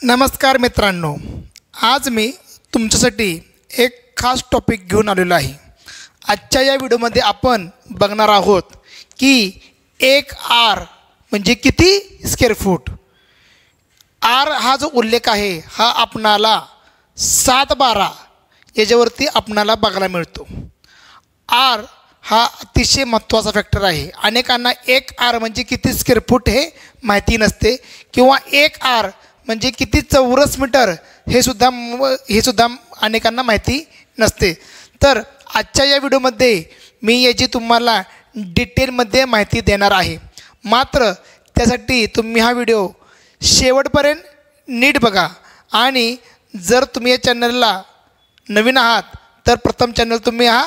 नमस्कार मित्रांनो, आज मी तुमच्यासाठी एक खास टॉपिक घेऊन आलेलो आहे। आजच्या या व्हिडिओमध्ये आपण बघणार आहोत की एक आर म्हणजे किती स्क्वेअर फूट। आर हा जो उल्लेख आहे हा आपणाला 7-12 याच्यावरती आपणाला बघायला मिळतो। आर हा अतिशय महत्त्वाचा फॅक्टर आहे। अनेकांना एक आर म्हणजे किती स्क्वेअर फूट हे माहिती नसते किंवा एक आर म्हणजे किती चौरस मीटर हे सुद्धा अनेकांना माहिती नसते। तर आजच्या या व्हिडिओमध्ये मी याची तुम्हाला डिटेलमध्ये माहिती देणार आहे। मात्र त्यासाठी तुम्ही हा व्हिडिओ शेवटपर्यंत नीट बघा आणि जर तुम्ही या चॅनलला नवीन आहात तर प्रथम चॅनल तुम्ही हा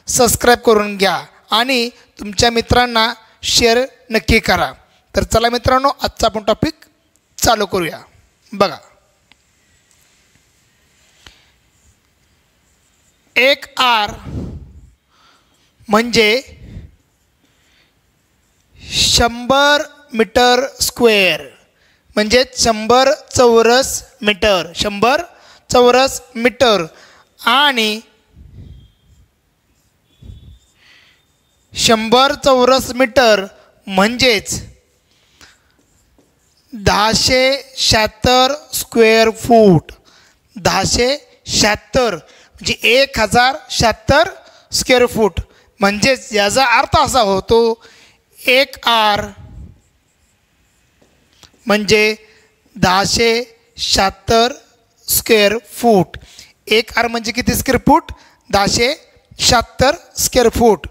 सबस्क्राईब करून घ्या आणि तुमच्या मित्रांना शेअर नक्की करा। तर चला मित्रांनो, आजचा आपण टॉपिक चालू करूया। बघा, एक आर म्हणजे 100 मीटर स्क्वेअर म्हणजे 100 चौरस मीटर, 100 चौरस मीटर आणि 100 चौरस मीटर म्हणजेच 1076 स्क्वेअर फूट। 1076 म्हणजे 1076 स्क्वेअर फूट। म्हणजेच याचा अर्थ असा होतो एक आर म्हणजे 1076 स्क्वेअर फूट। एक आर म्हणजे किती स्क्वेअर फूट? 1076 square foot.